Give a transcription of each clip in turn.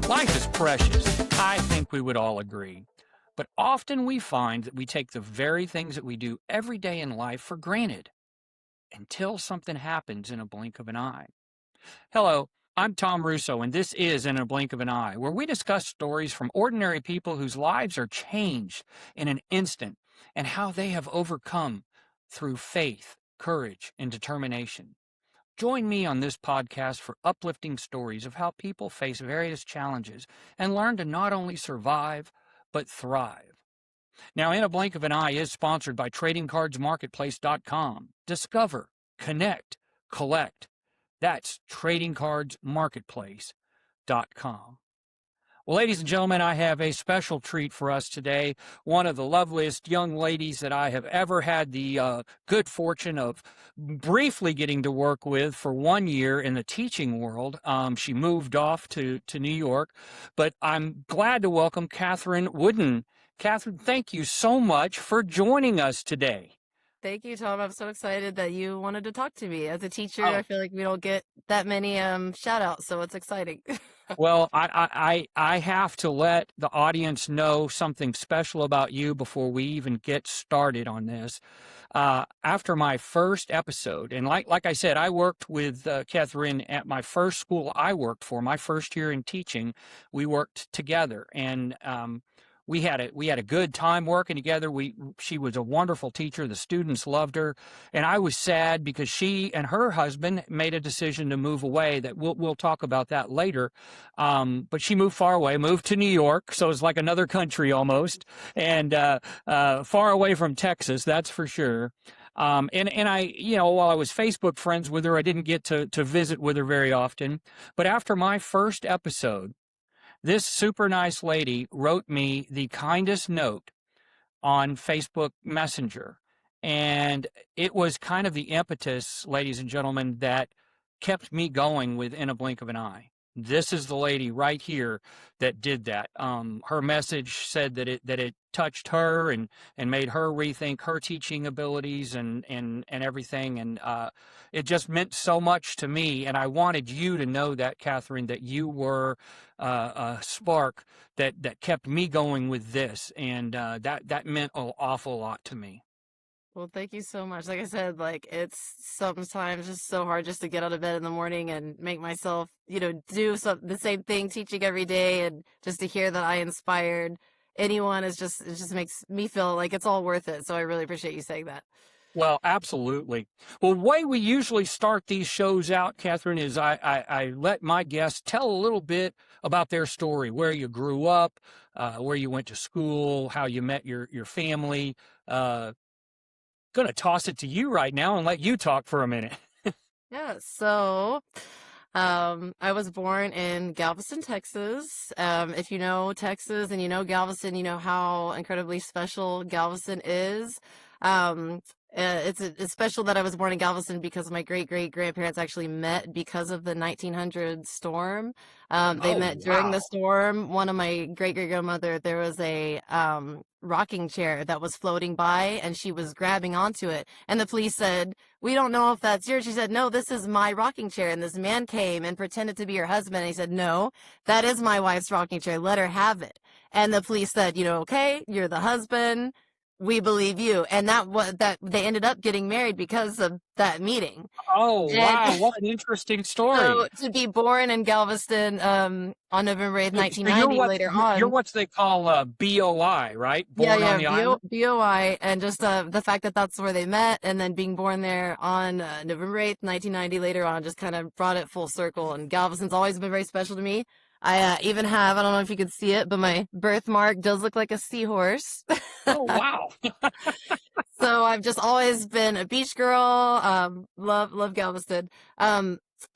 Life is precious. I think we would all agree. But often we find that we take the very things that we do every day in life for granted until something happens in a blink of an eye. Hello, I'm Tom Russo, and this is In a Blink of an Eye, where we discuss stories from ordinary people whose lives are changed in an instant and how they have overcome through faith, courage, and determination. Join me on this podcast for uplifting stories of how people face various challenges and learn to not only survive, but thrive. Now, In a Blink of an Eye is sponsored by TradingCardsMarketplace.com. Discover, connect, collect. That's TradingCardsMarketplace.com. Well, ladies and gentlemen, I have a special treat for us today. One of the loveliest young ladies that I have ever had the good fortune of briefly getting to work with for 1 year in the teaching world. She moved off to New York, but I'm glad to welcome Catherine Woodin. Catherine, thank you so much for joining us today. Thank you, Tom. I'm so excited that you wanted to talk to me. As a teacher, Oh. I feel like we don't get that many shout outs, so it's exciting. Well, I have to let the audience know something special about you before we even get started on this. After my first episode, and like I said, I worked with Catherine at my first school I worked for, my first year in teaching. We worked together, and we had a good time working together. She was a wonderful teacher. The students loved her, and I was sad because she and her husband made a decision to move away. That we'll talk about that later. But she moved far away, moved to New York, so it's like another country almost, and far away from Texas, that's for sure. And I, while I was Facebook friends with her, I didn't get to visit with her very often. But after my first episode, this super nice lady wrote me the kindest note on Facebook Messenger. And it was kind of the impetus, ladies and gentlemen, that kept me going with In a Blink of an Eye. This is the lady right here that did that. Her message said that it touched her and made her rethink her teaching abilities and everything. And it just meant so much to me. And I wanted you to know that, Catherine, that you were a spark that kept me going with this. And that meant an awful lot to me. Well, thank you so much. Like I said, it's sometimes just so hard just to get out of bed in the morning and make myself, do the same thing teaching every day, and just to hear that I inspired anyone it just makes me feel like it's all worth it. So I really appreciate you saying that. Well, absolutely. Well, the way we usually start these shows out, Catherine, is I let my guests tell a little bit about their story, where you grew up, where you went to school, how you met your family. Going to toss it to you right now and let you talk for a minute. Yeah, so I was born in Galveston, Texas. If you know Texas and you know Galveston, you know how incredibly special Galveston is. It's special that I was born in Galveston because my great-great-grandparents actually met because of the 1900 storm. They met during the storm. One of my great-great-grandmother, there was a rocking chair that was floating by, and she was grabbing onto it. And the police said, "We don't know if that's yours." She said, "No, this is my rocking chair." And this man came and pretended to be her husband. And he said, "No, that is my wife's rocking chair. Let her have it." And the police said, "Okay, you're the husband. We believe you." And that they ended up getting married because of that meeting. Oh, And wow. What an interesting story. so to be born in Galveston on November 8th, So 1990, later you're on. what they call BOI, right? Born on the island? BOI, and just the fact that that's where they met, and then being born there on November 8th, 1990, later on, just kind of brought it full circle. And Galveston's always been very special to me. I even have, I don't know if you can see it, but my birthmark does look like a seahorse. Oh, wow. So I've just always been a beach girl. Love Galveston.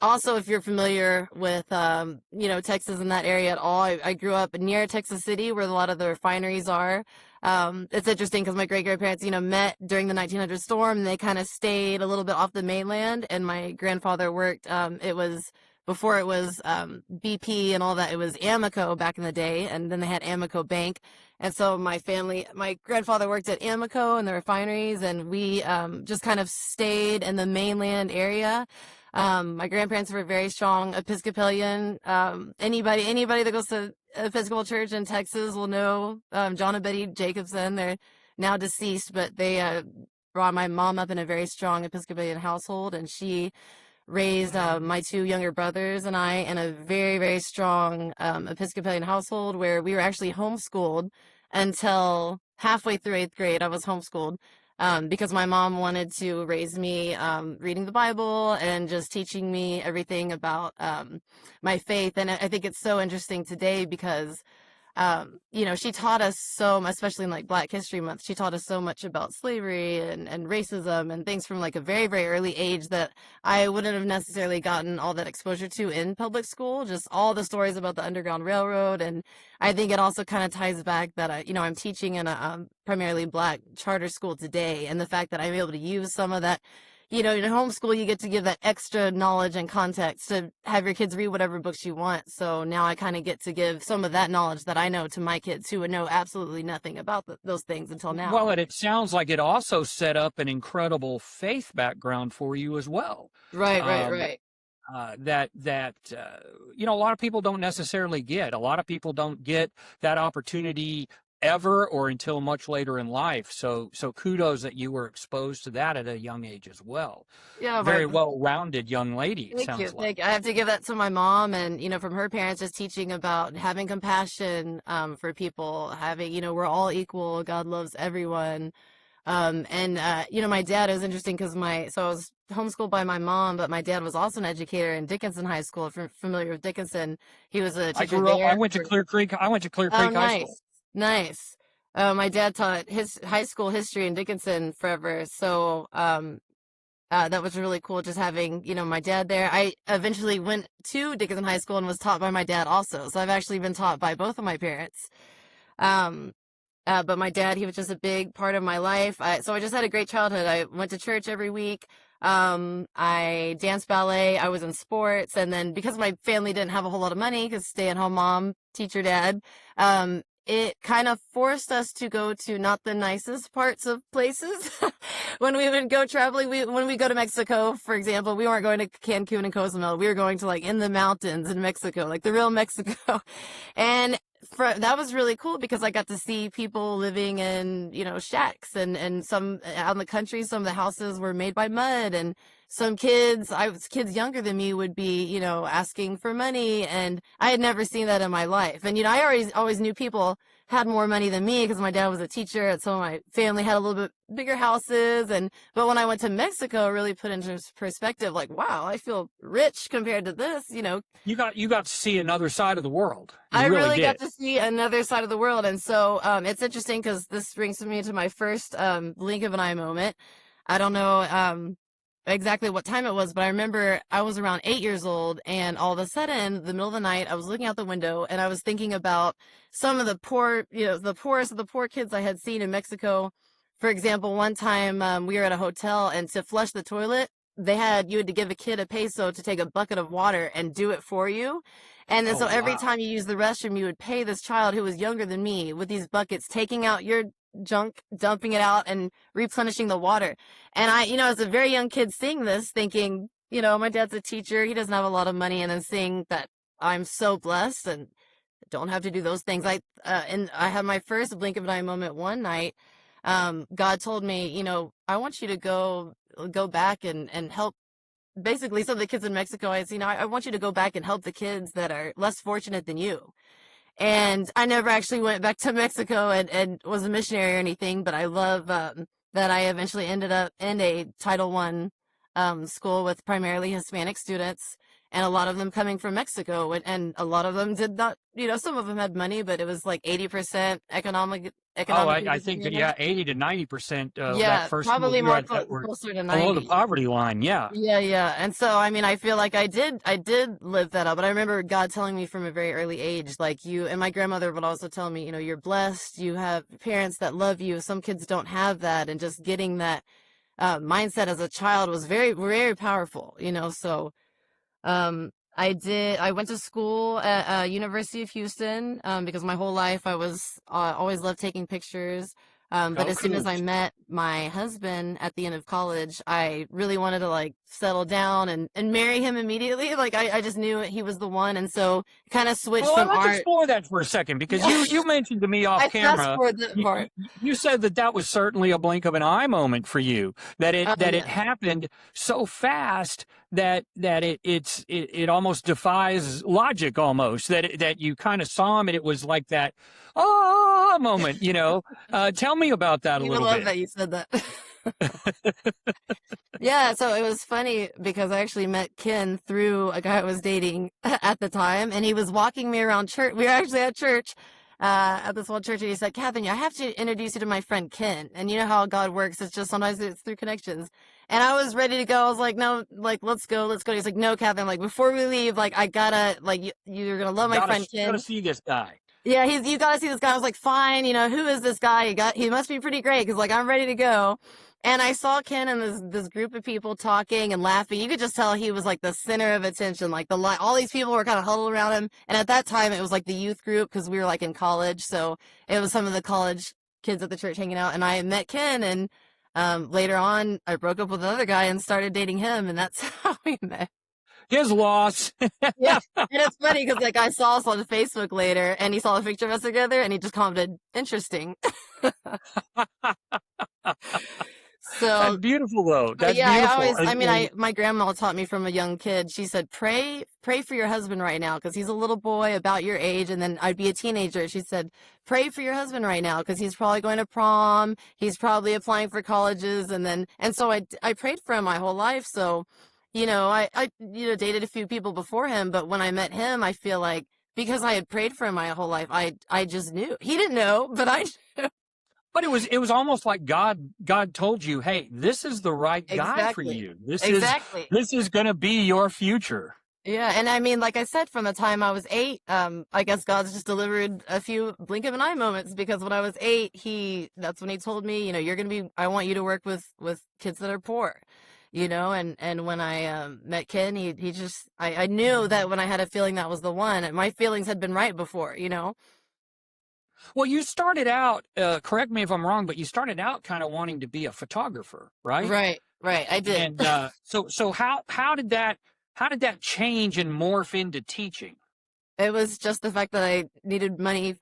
Also, if you're familiar with, Texas and that area at all, I grew up near Texas City, where a lot of the refineries are. It's interesting because my great-grandparents, met during the 1900 storm, and they kind of stayed a little bit off the mainland. And my grandfather worked, before it was BP and all that, it was Amoco back in the day, and then they had Amoco Bank. And so my grandfather worked at Amoco and the refineries, and we just kind of stayed in the mainland area. My grandparents were very strong Episcopalian. Anybody that goes to Episcopal Church in Texas will know John and Betty Jacobson. They're now deceased, but they brought my mom up in a very strong Episcopalian household, and she raised my two younger brothers and I in a very, very strong Episcopalian household where we were actually homeschooled until halfway through eighth grade. I was homeschooled because my mom wanted to raise me reading the Bible and just teaching me everything about my faith. And I think it's so interesting today because she taught us so, especially in like Black History Month, she taught us so much about slavery and racism and things from like a very, very early age that I wouldn't have necessarily gotten all that exposure to in public school, just all the stories about the Underground Railroad. And I think it also kind of ties back that I'm teaching in a primarily Black charter school today, and the fact that I'm able to use some of that. In homeschool, you get to give that extra knowledge and context to have your kids read whatever books you want. So now I kind of get to give some of that knowledge that I know to my kids who would know absolutely nothing about those things until now. Well, and it sounds like it also set up an incredible faith background for you as well. Right, right, Um, right. a lot of people don't necessarily get. A lot of people don't get that opportunity ever or until much later in life. So kudos that you were exposed to that at a young age as well. Yeah, Very well-rounded young lady, it thank you. sounds like. I have to give that to my mom, and from her parents, just teaching about having compassion for people, having we're all equal. God loves everyone. And my dad, is interesting because so I was homeschooled by my mom, but my dad was also an educator in Dickinson High School. If you're familiar with Dickinson, he was a teacher I there. went to Clear Creek. I went to Clear Oh, Creek High School. nice, nice. My dad taught his high school history in Dickinson forever, so that was really cool. Just having my dad there. I eventually went to Dickinson High School and was taught by my dad also. So I've actually been taught by both of my parents. Um, but my dad, he was just a big part of my life. So I just had a great childhood. I went to church every week. I danced ballet. I was in sports. And then because my family didn't have a whole lot of money, because stay-at-home mom, teacher, dad, it kind of forced us to go to not the nicest parts of places. When we would go traveling, when we go to Mexico, for example, we weren't going to Cancun and Cozumel. We were going to like in the mountains in Mexico, like the real Mexico. And that was really cool because I got to see people living in, shacks and some out in the country. Some of the houses were made by mud, and some kids younger than me would be, asking for money. And I had never seen that in my life. And, I always knew people had more money than me because my dad was a teacher, and some of my family had a little bit bigger houses. But when I went to Mexico, it really put into perspective, like, wow, I feel rich compared to this. You got to see another side of the world. I really did. got to see another side of the world. And so it's interesting because this brings me to my first blink of an eye moment. I don't know exactly what time it was, but I remember I was around 8 years old, and all of a sudden, the middle of the night, I was looking out the window and I was thinking about some of the poor, the poorest of the poor kids I had seen in Mexico. For example, one time we were at a hotel, and to flush the toilet, you had to give a kid a peso to take a bucket of water and do it for you. And then Oh, so every wow. time you use the restroom, you would pay this child who was younger than me with these buckets, taking out your junk, dumping it out, and replenishing the water. And I, as a very young kid seeing this, thinking, my dad's a teacher, he doesn't have a lot of money, and then seeing that I'm so blessed and don't have to do those things. And I had my first blink of an eye moment one night. God told me, I want you to go back and help. Basically, some of the kids in Mexico, I want you to go back and help the kids that are less fortunate than you. And I never actually went back to Mexico and was a missionary or anything, but I love that I eventually ended up in a Title I school with primarily Hispanic students, and a lot of them coming from Mexico, and a lot of them did not, some of them had money, but it was like 80% Oh, economically I think that, disadvantaged. 80 to 90% of that Yeah, first school probably you more had that were closer to below the 90. poverty line. Yeah. Yeah, yeah. And so, I feel like I did live that up. But I remember God telling me from a very early age, like, and my grandmother would also tell me, you're blessed, you have parents that love you. Some kids don't have that. And just getting that mindset as a child was very, very powerful, So, I went to school at University of Houston because my whole life I was always loved taking pictures. But Oh, as soon as cool. I met my husband at the end of college, I really wanted to like settle down and marry him immediately. Like I just knew he was the one. And so kind of switched Well, from let's art. explore that for a second because Yeah. you mentioned to me off I fast camera. forward that You, part. you said that that was certainly a blink of an eye moment for you. Oh That it yeah. happened so fast that it almost defies logic almost. That you kind of saw him and it was like that moment. Tell me about that a You would little love bit. that you said that. Yeah, so it was funny because I actually met Ken through a guy I was dating at the time, and he was walking me around church. We were actually at church, at this one church, and he said, Catherine, I have to introduce you to my friend Ken. And you know how God works, it's just sometimes it's through connections. And I was ready to go. I was like, no, like, let's go, let's go. He's like, no, Catherine, like, before we leave, like, I gotta, like, you're gonna love my friend Gotta Ken. see this guy. Yeah, you gotta see this guy. I was like, fine, who is this guy? He must be pretty great because like I'm ready to go. And I saw Ken and this group of people talking and laughing. You could just tell he was like the center of attention. Like all these people were kind of huddled around him. And at that time, it was like the youth group because we were like in college, so it was some of the college kids at the church hanging out. And I met Ken, and later on, I broke up with another guy and started dating him, and that's how we met. His loss. Yeah, and it's funny because like I saw us on Facebook later, and he saw a picture of us together, and he just commented, "Interesting." That's So, beautiful, though. but That's yeah, beautiful. my grandma taught me from a young kid. She said, pray for your husband right now because he's a little boy about your age, and then I'd be a teenager. She said, pray for your husband right now because he's probably going to prom, he's probably applying for colleges, and so I prayed for him my whole life. So, I dated a few people before him, but when I met him, I feel like because I had prayed for him my whole life, I just knew. He didn't know, but I knew. But it was almost like God told you, "Hey, this is the right guy for Exactly. you. Exactly. This is going to be your future." Yeah, and I mean, like I said, from the time I was 8, I guess God's just delivered a few blink of an eye moments because when I was 8, that's when he told me, I want you to work with kids that are poor, and when I met Ken, he just, I knew that when I had a feeling that was the one, and my feelings had been right before. Well, you started out, correct me if I'm wrong, but you started out kind of wanting to be a photographer, right? Right, I did. And so how did that change and morph into teaching? It was just the fact that I needed money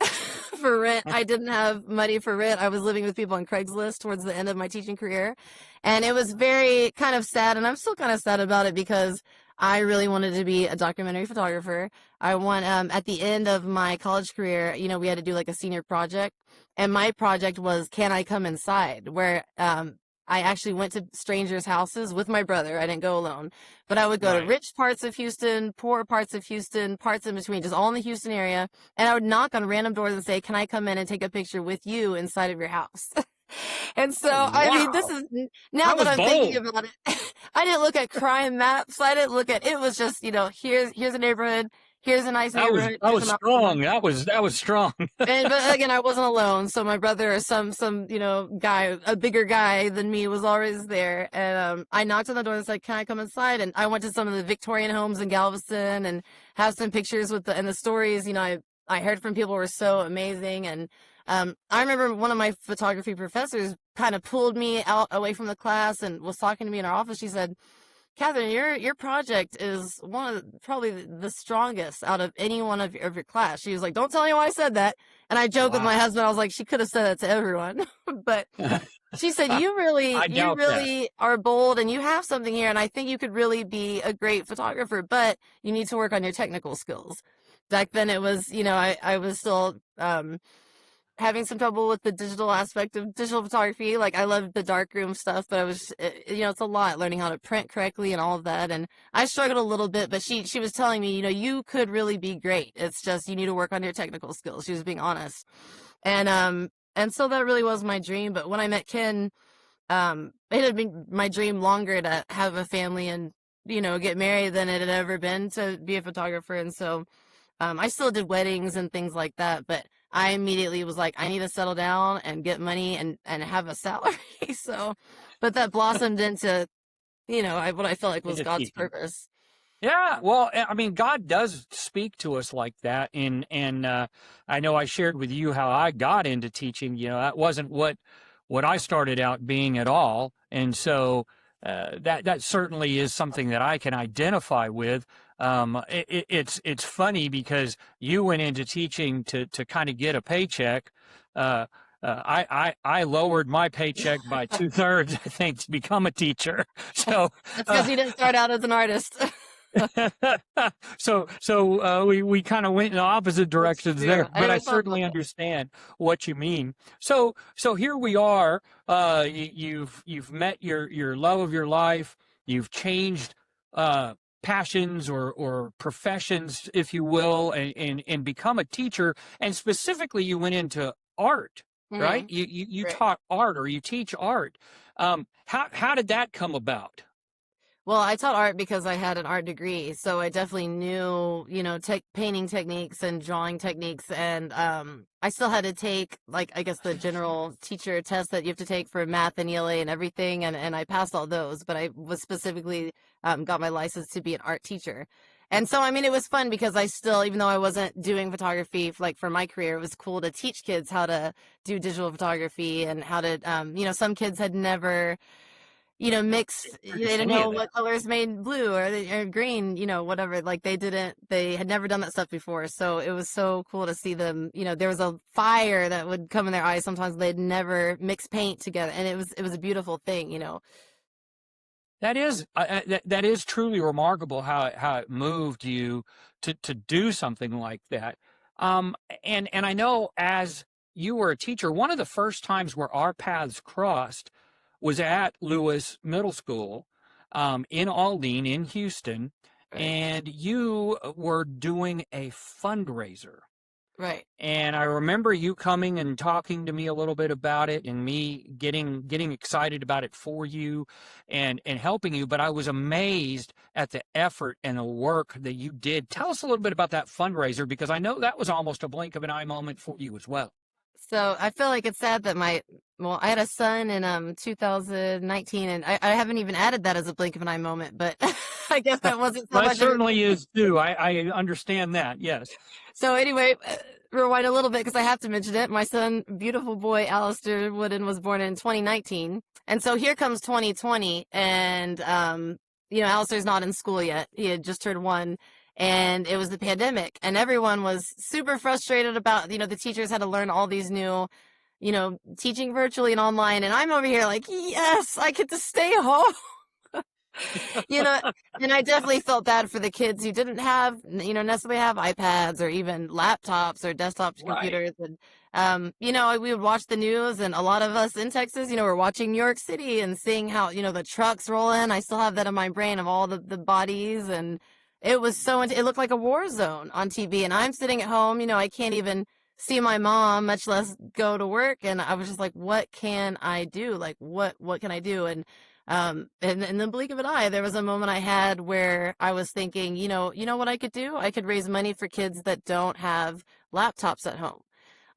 for rent. I didn't have money for rent. I was living with people on Craigslist towards the end of my teaching career. And it was very kind of sad. And I'm still kind of sad about it because I really wanted to be a documentary photographer. At the end of my college career, we had to do like a senior project. And my project was Can I Come Inside? Where I actually went to strangers' houses with my brother. I didn't go alone, but I would go to Right. rich parts of Houston, poor parts of Houston, parts in between, just all in the Houston area. And I would knock on random doors and say, can I come in and take a picture with you inside of your house? And so, Oh, I mean, this wow. is now That that was I'm thinking bold. about it, I didn't look at crime maps. I didn't look at, it was just, here's a neighborhood. Here's a nice neighborhood. That Here's was an office. strong. That was strong. But again, I wasn't alone. So my brother or some guy, a bigger guy than me, was always there. And I knocked on the door and said, "Can I come inside?" And I went to some of the Victorian homes in Galveston and have some pictures with the stories. I heard from people were so amazing. And I remember one of my photography professors kind of pulled me out away from the class and was talking to me in our office. She said, Catherine, your project is one of probably the strongest out of any one of your class. She was like, don't tell anyone I said that. And I joked with my Wow. husband. I was like, she could have said that to everyone. But she said, I you doubt that. really are bold and you have something here. And I think you could really be a great photographer, but you need to work on your technical skills. Back then it was, I was still, having some trouble with the digital aspect of digital photography. Like I love the darkroom stuff, but it's a lot learning how to print correctly and all of that. And I struggled a little bit, but she was telling me, you could really be great. It's just, you need to work on your technical skills. She was being honest. And so that really was my dream. But when I met Ken, it had been my dream longer to have a family and, get married than it had ever been to be a photographer. And so, I still did weddings and things like that, but I immediately was like, I need to settle down and get money and have a salary. So, but that blossomed into, what I felt like was Into God's teaching. purpose. Yeah, well, I mean, God does speak to us like that, and I know I shared with you how I got into teaching. You know, that wasn't what I started out being at all, and so that certainly is something that I can identify with. It's funny because you went into teaching to kind of get a paycheck. Uh, I lowered my paycheck by 2/3, I think, to become a teacher. So. That's because Uh, you didn't start out as an artist. we kind of went in opposite That's directions true. there, I but I never thought certainly about that. understand what you mean. So here we are. You've met your love of your life. You've changed uh, passions or professions, if you will, and become a teacher. And specifically, you went into art, right? Hmm. You Right. taught art or you teach art. How did that come about? Well, I taught art because I had an art degree, so I definitely knew, painting techniques and drawing techniques, and I still had to take, like, I guess the general teacher test that you have to take for math and ELA and everything, and I passed all those, but I was specifically got my license to be an art teacher. And so, I mean, it was fun because I still, even though I wasn't doing photography like for my career, it was cool to teach kids how to do digital photography and how to, some kids had never mix. They Produce didn't any know of that? what colors made blue or green, whatever. Like they had never done that stuff before. So it was so cool to see them. There was a fire that would come in their eyes sometimes. They'd never mix paint together, and it was a beautiful thing. That is truly remarkable how it moved you to do something like that. Um, and I know as you were a teacher, one of the first times where our paths crossed was at Lewis Middle School, in Aldine in Houston, Right, and you were doing a fundraiser. right. And I remember you coming and talking to me a little bit about it and me getting excited about it for you and helping you, but I was amazed at the effort and the work that you did. Tell us a little bit about that fundraiser because I know that was almost a blink of an eye moment for you as well. So I feel like it's sad that I had a son in 2019, and I haven't even added that as a blink of an eye moment, but I guess that wasn't so Well, it much of a. certainly is too. I understand that. Yes. So anyway, rewind a little bit because I have to mention it. My son, beautiful boy, Alistair Woodin, was born in 2019. And so here comes 2020, and Alistair's not in school yet. He had just turned 1, and it was the pandemic, and everyone was super frustrated about, the teachers had to learn all these new, teaching virtually and online, and I'm over here like, yes, I get to stay home. you know, and I definitely felt bad for the kids who didn't have, necessarily have iPads or even laptops or desktop Right. computers. And, we would watch the news, and a lot of us in Texas, were watching New York City and seeing how, the trucks roll in. I still have that in my brain of all the bodies. And it was it looked like a war zone on TV. And I'm sitting at home, I can't even see my mom, much less go to work. And I was just like, what can I do? Like, what can I do? And in the blink of an eye, there was a moment I had where I was thinking, what I could do? I could raise money for kids that don't have laptops at home.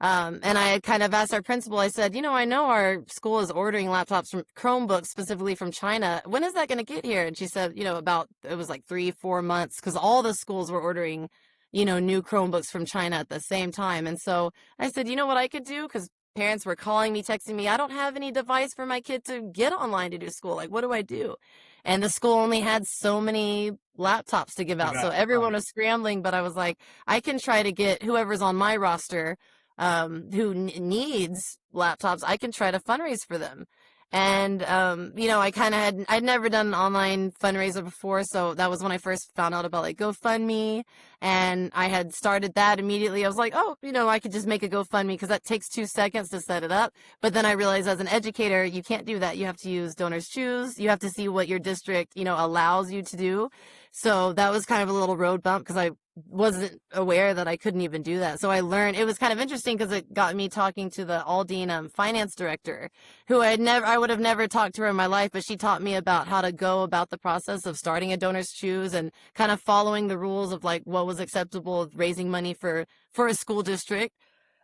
And I had kind of asked our principal, I said, I know our school is ordering laptops from Chromebooks specifically from China. When is that going to get here? And she said, it was like 3-4 months because all the schools were ordering, new Chromebooks from China at the same time. And so I said, you know what I could do? Because parents were calling me, texting me, I don't have any device for my kid to get online to do school. Like, what do I do? And the school only had so many laptops to give Give out. So out. everyone Right. was scrambling, but I was like, I can try to get whoever's on my roster who needs laptops, I can try to fundraise for them. And, I kind of I'd never done an online fundraiser before. So that was when I first found out about like GoFundMe. And I had started that immediately. I was like, oh, I could just make a GoFundMe because that takes 2 seconds to set it up. But then I realized as an educator, you can't do that. You have to use Donors Choose. You have to see what your district, allows you to do. So that was kind of a little road bump because I wasn't aware that I couldn't even do that. So I learned, it was kind of interesting because it got me talking to the Aldine finance director, who I would have never talked to her in my life, but she taught me about how to go about the process of starting a Donors Choose and kind of following the rules of like what was acceptable of raising money for a school district.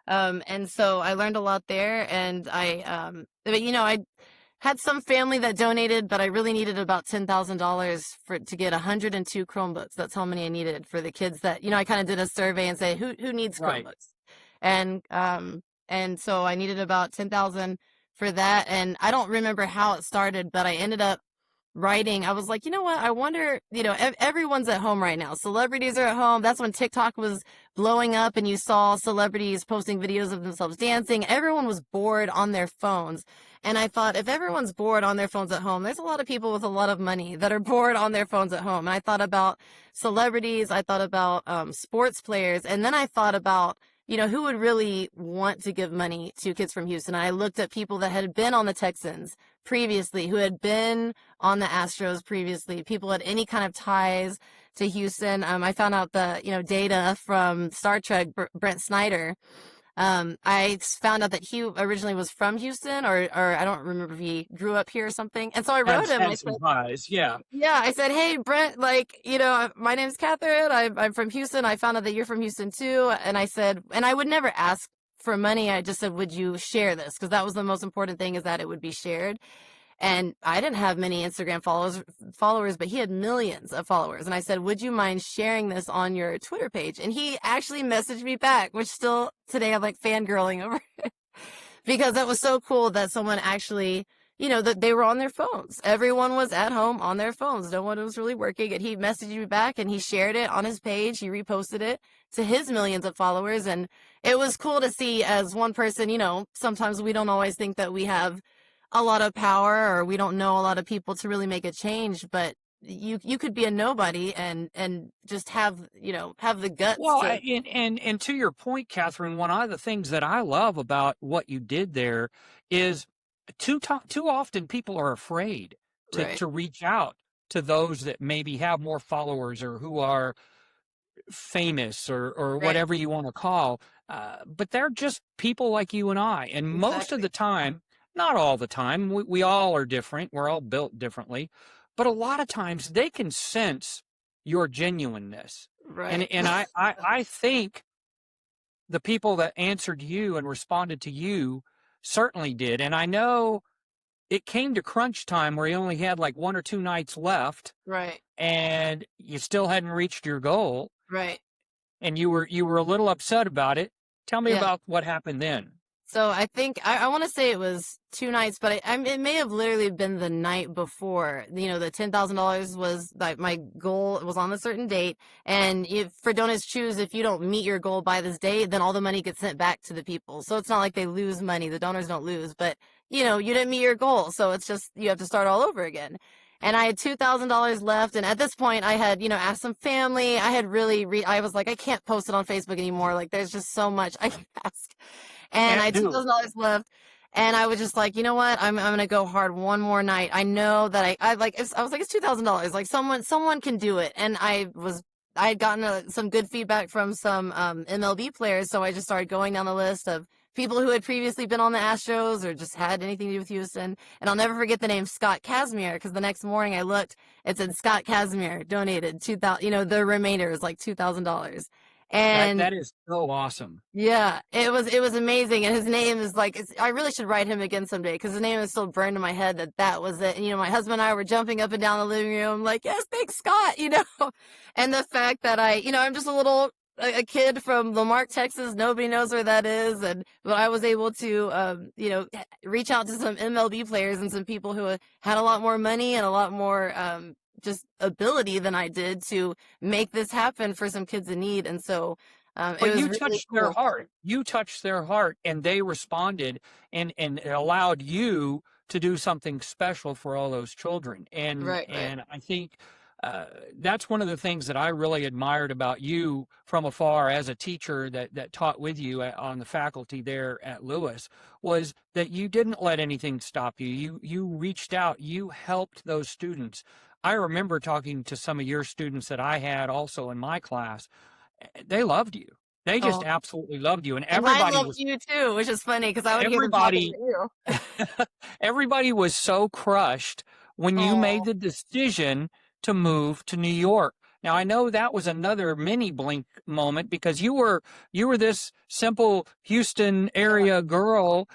And so I learned a lot there, and but I had some family that donated, but I really needed about $10,000 for to get 102 Chromebooks. That's how many I needed for the kids that, I kind of did a survey and say who needs Right. Chromebooks. And so I needed about 10,000 for that, and I don't remember how it started, but I ended up writing. I was like, you know what? I wonder, everyone's at home right now. Celebrities are at home. That's when TikTok was blowing up and you saw celebrities posting videos of themselves dancing. Everyone was bored on their phones. And I thought, if everyone's bored on their phones at home, there's a lot of people with a lot of money that are bored on their phones at home. And I thought about celebrities. I thought about sports players. And then I thought about, who would really want to give money to kids from Houston? I looked at people that had been on the Texans previously, who had been on the Astros previously, people had any kind of ties to Houston. I found out the, data from Star Trek, Brent Snyder. I found out that he originally was from Houston, or I don't remember if he grew up here or something. And so I wrote him. I Had said, some highs. Yeah. yeah, I said, hey, Brent, like, my name's Catherine. I'm from Houston. I found out that you're from Houston too. And I said, and I would never ask for money. I just said, would you share this? Because that was the most important thing, is that it would be shared. And I didn't have many Instagram followers, but he had millions of followers. And I said, would you mind sharing this on your Twitter page? And he actually messaged me back, which still today I'm like fangirling over it. Because that was so cool that someone actually, that they were on their phones. Everyone was at home on their phones. No one was really working. And he messaged me back and he shared it on his page. He reposted it to his millions of followers. And it was cool to see, as one person, sometimes we don't always think that we have a lot of power, or we don't know a lot of people to really make a change, but you could be a nobody and just have the guts Well, to. and to your point, Catherine, one of the things that I love about what you did there is too often people are afraid Right. to reach out to those that maybe have more followers or who are famous or Right. whatever you want to call, but they're just people like you and I. And most of Exactly. the time, not all the time, we all are different. We're all built differently, but a lot of times they can sense your genuineness. And Right. I think the people that answered you and responded to you certainly did. And I know it came to crunch time where you only had like 1 or 2 nights left Right. and you still hadn't reached your goal Right. and you were a little upset about it. Tell me Yeah. about what happened then. So I think I want to say it was 2 nights, but it may have literally been the night before. The $10,000 was like my goal. It was on a certain date, and if for donors choose, if you don't meet your goal by this date, then all the money gets sent back to the people. So it's not like they lose money. The donors don't lose, but you didn't meet your goal, so it's just you have to start all over again. And I had $2,000 left, and at this point, I had asked some family. I had really I was like, I can't post it on Facebook anymore. Like, there's just so much I can ask. And I Can't had do. $2,000 left. And I was just like, you know what? I'm gonna go hard one more night. I know that I like. I was like, it's $2,000. Like someone can do it. And I had gotten some good feedback from some MLB players, so I just started going down the list of people who had previously been on the Astros or just had anything to do with Houston. And I'll never forget the name Scott Kazmir, because the next morning I looked, it said Scott Kazmir donated 2,000. The remainder is like $2,000. And That is so awesome. yeah, it was amazing, and his name is like I really should write him again someday, because his name is still burned in my head that was it. And my husband and I were jumping up and down the living room like, yes, thanks Scott, and the fact that I'm just a kid from Lamarck, Texas, nobody knows where that is, but I was able to reach out to some MLB players and some people who had a lot more money and a lot more just ability than I did to make this happen for some kids in need. And so it But was you really touched their cool. heart. You touched their heart and they responded and it allowed you to do something special for all those children. And Right, right. and I think that's one of the things that I really admired about you from afar as a teacher that taught with you on the faculty there at Lewis, was that you didn't let anything stop you. You reached out. You helped those students. I remember talking to some of your students that I had also in my class. They loved you. They just Oh, absolutely loved you. And and I loved you too, which is funny because I would hear them talking everybody to you. everybody was so crushed when you made Oh, the decision to move to New York. Now I know that was another mini blink moment because you were this simple Houston yeah, area girl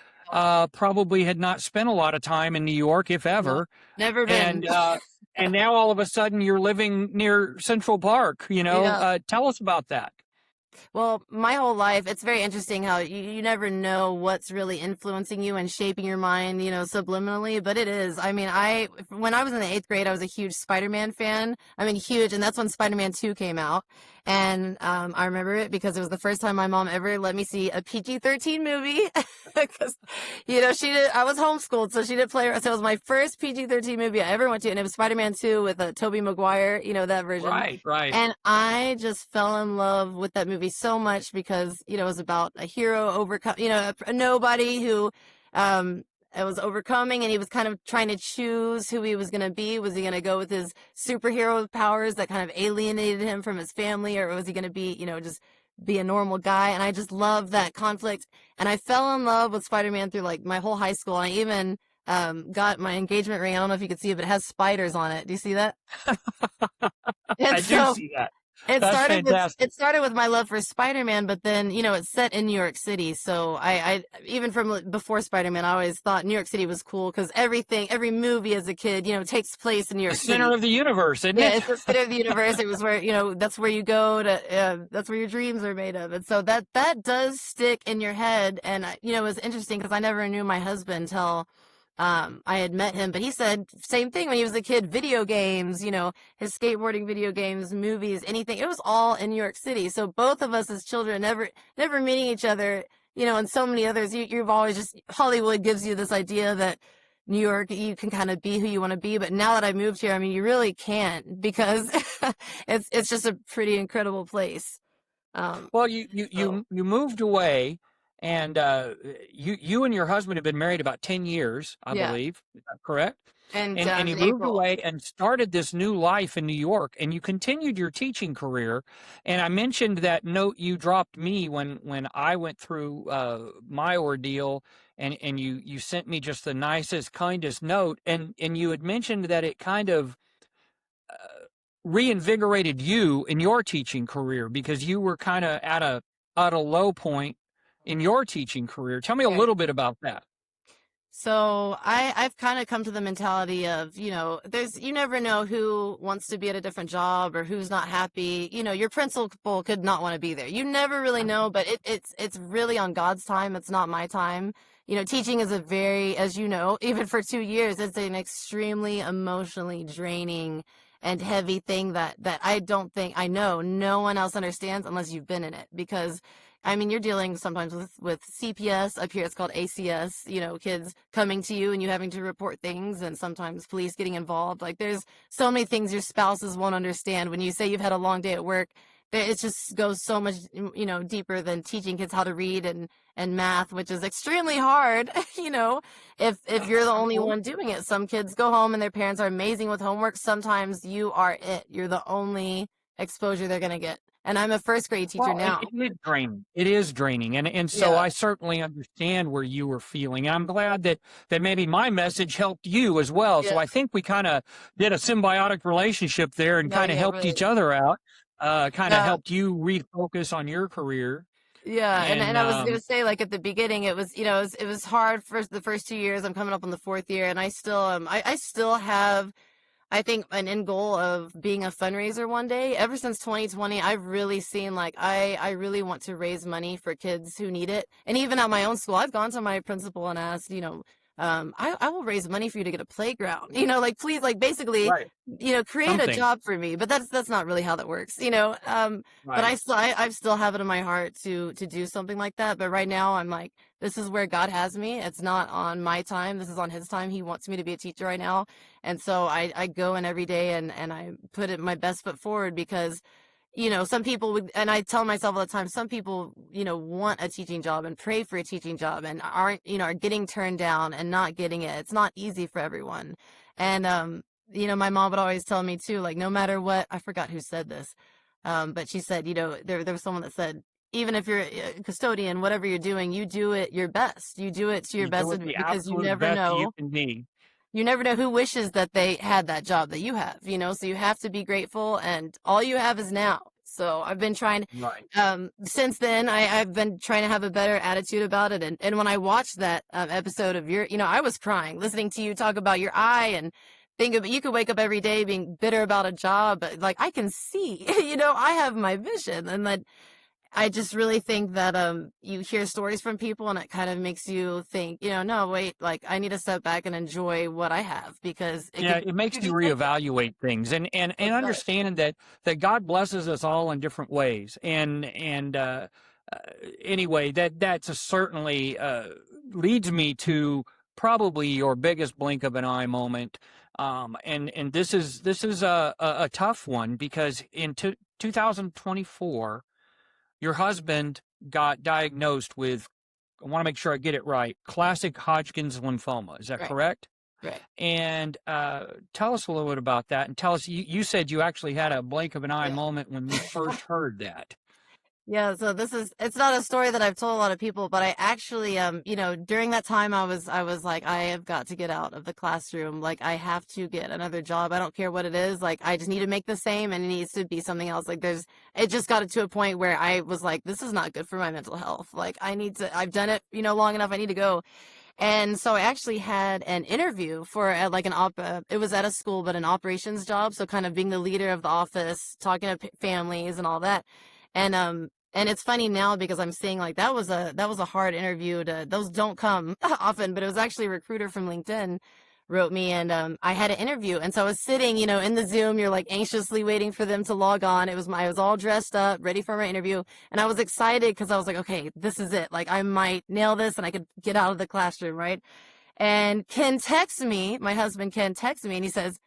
probably had not spent a lot of time in New York, if No, ever, never been. and now all of a sudden you're living near Central Park. Yeah. Tell us about that. Well, my whole life, it's very interesting how you never know what's really influencing you and shaping your mind, subliminally, but it is. I mean, when I was in the eighth grade, I was a huge Spider-Man fan. I mean, huge, and that's when Spider-Man 2 came out. And I remember it because it was the first time my mom ever let me see a PG-13 movie. Because, I was homeschooled, so she didn't play. So it was my first PG-13 movie I ever went to, and it was Spider-Man 2 with Tobey Maguire, that version. Right, right. And I just fell in love with that movie so much because, it was about a hero overcome, a nobody who it was overcoming, and he was kind of trying to choose who he was going to be. Was he going to go with his superhero powers that kind of alienated him from his family, or was he going to be, just be a normal guy? And I just love that conflict. And I fell in love with Spider-Man through like my whole high school. And I even got my engagement ring. I don't know if you can see it, but it has spiders on it. Do you see that? And I do so see that. it That's started with fantastic. it started with my love for Spider-Man, but then, it's set in New York City. So I even from before Spider-Man, I always thought New York City was cool because every movie as a kid, takes place in New The York center City. of the universe, isn't Yeah, it? it's the center of the universe. It was where, that's where you go to, that's where your dreams are made of. And so that does stick in your head. And, it was interesting because I never knew my husband till I had met him, but he said same thing when he was a kid, video games, his skateboarding video games, movies, anything. It was all in New York City. So both of us as children never meeting each other, and so many others, you've always just, Hollywood gives you this idea that New York, you can kind of be who you want to be. But now that I moved here, I mean, you really can't because it's just a pretty incredible place. Well, you you So you you moved away, and you and your husband have been married about 10 years, I yeah. believe. Is that correct? And And you in moved April. away and started this new life in New York, and you continued your teaching career. And I mentioned that note you dropped me when I went through my ordeal, and you sent me just the nicest, kindest note, and you had mentioned that it kind of reinvigorated you in your teaching career because you were kind of at a low point in your teaching career. Tell me a Right. little bit about that. So I've kind of come to the mentality of, you never know who wants to be at a different job or who's not happy. Your principal could not want to be there. You never really know, but it's really on God's time. It's not my time. Teaching is a very, as you know, even for 2 years, it's an extremely emotionally draining and heavy thing that I don't think I know no one else understands unless you've been in it because I mean, you're dealing sometimes with CPS. Up here, it's called ACS, kids coming to you and you having to report things, and sometimes police getting involved. Like, there's so many things your spouses won't understand. When you say you've had a long day at work, it just goes so much, deeper than teaching kids how to read and math, which is extremely hard, if you're the only one doing it. Some kids go home and their parents are amazing with homework. Sometimes you are it. You're the only exposure they're going to get. And I'm a first grade teacher Well, and now. it is draining. It is draining, and so Yeah. I certainly understand where you were feeling. And I'm glad that maybe my message helped you as well. Yeah. So I think we kind of did a symbiotic relationship there, and No, kind of yeah, helped right. each other out. Kind of Yeah. helped you refocus on your career, Yeah. And and I was gonna say, like, at the beginning, it was, it was hard for the first 2 years. I'm coming up on the fourth year, and I still I still have, I think, an end goal of being a fundraiser one day. Ever since 2020, I've really seen, like, I really want to raise money for kids who need it. And even at my own school, I've gone to my principal and asked, I will raise money for you to get a playground. Like, please, like, basically, right, create a something, job for me. But that's not really how that works. But right. I still have it in my heart to do something like that. But right now, I'm like, this is where God has me. It's not on my time. This is on His time. He wants me to be a teacher right now. And so I go in every day and I put it my best foot forward because, some people would, and I tell myself all the time, some people, want a teaching job and pray for a teaching job and aren't, are getting turned down and not getting it. It's not easy for everyone. And, my mom would always tell me too, like, no matter what, I forgot who said this. But she said, there was someone that said, even if you're a custodian, whatever you're doing, you do it your best. You do it to your You do best it the because you absolute never best that you know can be. who wishes that they had that job that you have, so you have to be grateful and all you have is now. So I've been trying, Right. since then, I've been trying to have a better attitude about it. And when I watched that episode of your, I was crying listening to you talk about your eye and think of, you could wake up every day being bitter about a job, but like I can see, I have my vision. And then I just really think that you hear stories from people and it kind of makes you think, no, wait, like I need to step back and enjoy what I have because Yeah, it makes could you be taken. reevaluate things and It does. understand that God blesses us all in different ways. Uh, anyway, that's a certainly leads me to probably your biggest blink of an eye moment. And this is a tough one because in 2024, your husband got diagnosed with, I want to make sure I get it right, classic Hodgkin's lymphoma. Is that Right, correct? right. And tell us a little bit about that. And tell us, you said you actually had a blink of an eye moment when you first heard that. Yeah, so it's not a story that I've told a lot of people, but I actually, during that time I was like, I have got to get out of the classroom. Like I have to get another job. I don't care what it is. Like I just need to make the same and it needs to be something else. Like it just got to a point where I was like, this is not good for my mental health. Like I've done it, long enough. I need to go. And so I actually had an interview for like it was at a school, but an operations job. So kind of being the leader of the office, talking to families and all that. And it's funny now because I'm seeing like that was a hard interview those don't come often, but it was actually a recruiter from LinkedIn wrote me and I had an interview. And so I was sitting, in the Zoom, you're like anxiously waiting for them to log on. I was all dressed up, ready for my interview. And I was excited because I was like, okay, this is it. Like I might nail this and I could get out of the classroom, right? And Ken texts me, my husband Ken texts me and he says,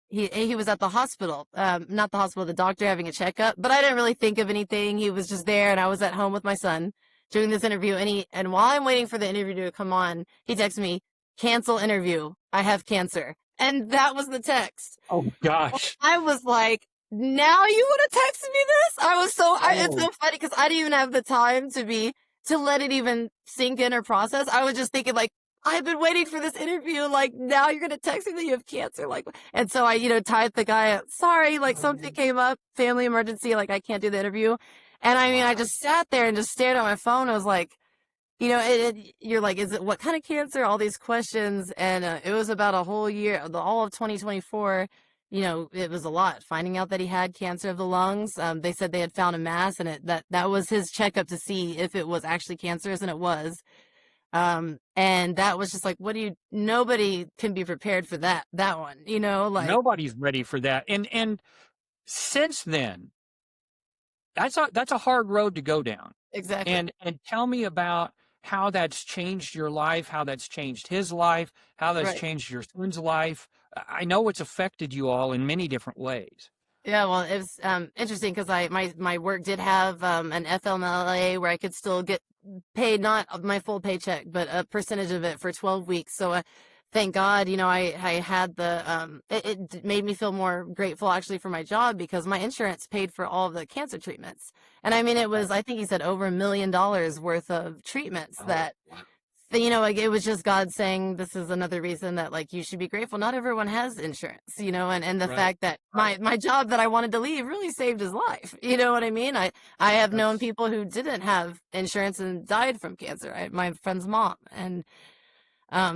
he was at the hospital, not the hospital, the doctor having a checkup, but I didn't really think of anything. He was just there and I was at home with my son doing this interview. And while I'm waiting for the interview to come on, he texts me, cancel interview. I have cancer. And that was the text. Oh gosh. I was like, now you want to text me this? It's Oh, so funny because I didn't even have the time to let it even sink in or process. I was just thinking like, I've been waiting for this interview. Like now you're going to text me that you have cancer. Like, and so I, typed the guy, sorry, like something came up, family emergency. Like I can't do the interview. And I mean, I wow. just sat there and just stared at my phone. I was like, you're like, is it what kind of cancer? All these questions. And it was about a whole year, all of 2024. It was a lot. Finding out that he had cancer of the lungs. They said they had found a mass and that was his checkup to see if it was actually cancerous, and it was. And that was just like, nobody can be prepared for that one, like Nobody's ready for that. And since then, that's a hard road to go down. exactly. And tell me about how that's changed your life, how that's changed his life, how that's Right. changed your son's life. I know it's affected you all in many different ways. Yeah, well, it was interesting because my work did have an FMLA where I could still get paid, not of my full paycheck, but a percentage of it for 12 weeks. So thank God, I had it made me feel more grateful actually for my job because my insurance paid for all of the cancer treatments. And I mean, it was, I think he said over $1 million worth of treatments Oh, that wow. like it was just God saying this is another reason that like you should be grateful. Not everyone has insurance, and the Right, fact that right. my job that I wanted to leave really saved his life. You know what I mean? I have known That's people who didn't have insurance and died from cancer. My friend's mom, and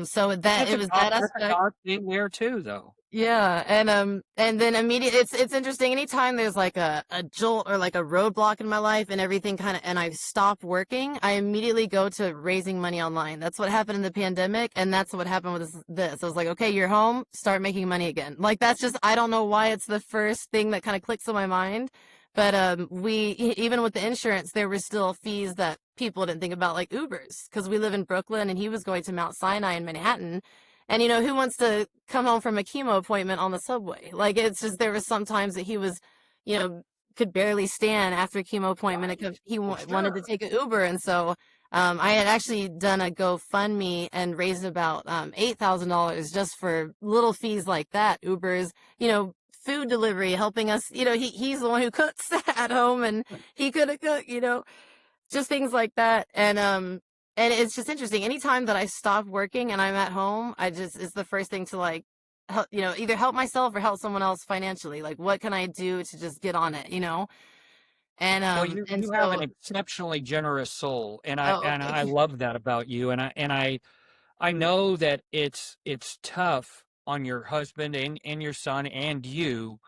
so that it was that that's a aspect. God thing there too, though. Yeah, and then immediate. It's interesting. Anytime there's like a jolt or like a roadblock in my life, and everything and I stop working, I immediately go to raising money online. That's what happened in the pandemic, and that's what happened with this. I was like, okay, you're home, start making money again. Like that's just I don't know why it's the first thing that kind of clicks in my mind, but even with the insurance, there were still fees that people didn't think about, like Ubers, because we live in Brooklyn, and he was going to Mount Sinai in Manhattan. And who wants to come home from a chemo appointment on the subway? Like it's just there was some times that he was, you know, could barely stand after a chemo appointment. Right. He Well, wanted to sure. take an Uber, and so I had actually done a GoFundMe and raised about $8,000 just for little fees like that, Ubers, food delivery, helping us. He's the one who cooks at home, and he could have cooked. Just things like that. And it's just interesting. Anytime that I stop working and I'm at home, it's the first thing to like help, either help myself or help someone else financially. Like what can I do to just get on it? And Well, um and you have an so exceptionally generous soul, and I oh, I love that about you. I know that it's tough on your husband and your son and you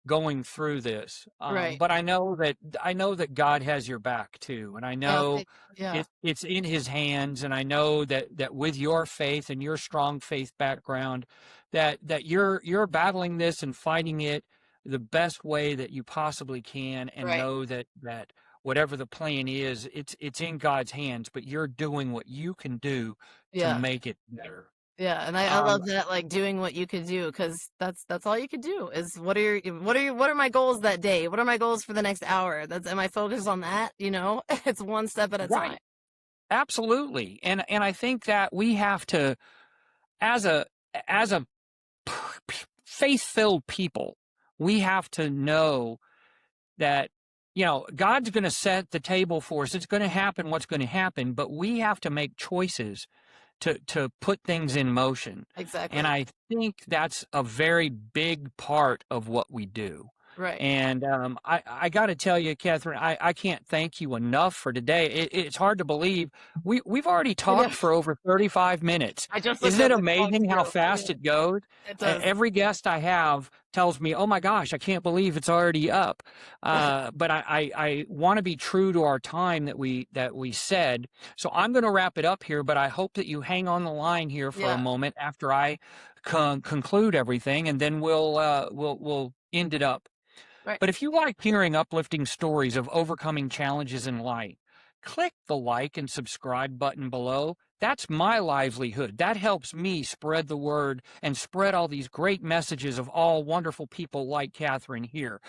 going through this. right. But I know that God has your back too, and I Oh, know yeah, it's in His hands. And I know that with your faith and your strong faith background, that you're battling this and fighting it the best way that you possibly can, and right. know that whatever the plan is, it's in God's hands. But you're doing what you can do to Yeah. make it better. Yeah, and I Um, love that, like, doing what you could do, because that's all you could do is what are my goals that day? What are my goals for the next hour? That's am I focused on that, you know? It's one step at a time. right. Absolutely. And I think that we have to, as a faith-filled people, we have to know that, God's going to set the table for us. It's going to happen what's going to happen, but we have to make choices to put things in motion. And Exactly. I think that's a very big part of what we do. Right. And I got to tell you, Catherine, I can't thank you enough for today. It's hard to believe we've already I know. talked for over 35 minutes. I just looked Isn't it up the clock amazing how too. fast Yeah, it goes? it does. Every guest I have tells me, "Oh my gosh, I can't believe it's already up." But I want to be true to our time that we said. So I'm going to wrap it up here, but I hope that you hang on the line here for a Yeah, moment after I conclude everything, and then we'll end it up. right. But if you like hearing uplifting stories of overcoming challenges in life, click the like and subscribe button below. That's my livelihood. That helps me spread the word and spread all these great messages of all wonderful people like Catherine here.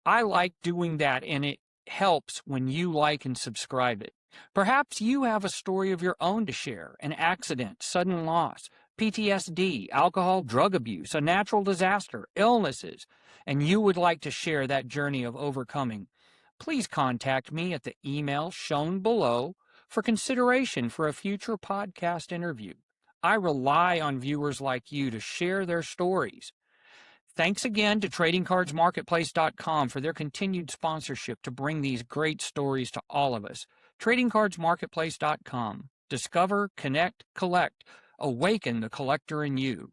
I like doing that, and it helps when you like and subscribe it. Perhaps you have a story of your own to share: an accident, sudden loss, PTSD, alcohol, drug abuse, a natural disaster, illnesses, and you would like to share that journey of overcoming. Please contact me at the email shown below for consideration for a future podcast interview. I rely on viewers like you to share their stories. Thanks again to TradingCardsMarketplace.com for their continued sponsorship to bring these great stories to all of us. TradingCardsMarketplace.com. Discover, connect, collect. Awaken the collector in you.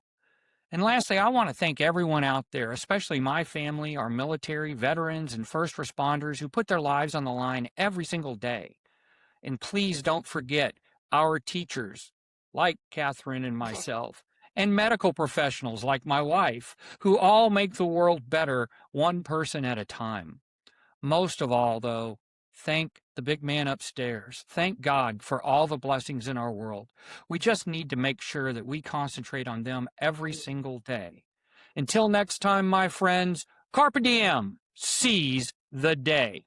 And lastly, I want to thank everyone out there, especially my family, our military, veterans, and first responders who put their lives on the line every single day. And please don't forget our teachers, like Catherine and myself, and medical professionals like my wife, who all make the world better one person at a time. Most of all, though, thank the big man upstairs. Thank God for all the blessings in our world. We just need to make sure that we concentrate on them every single day. Until next time, my friends, carpe diem, seize the day.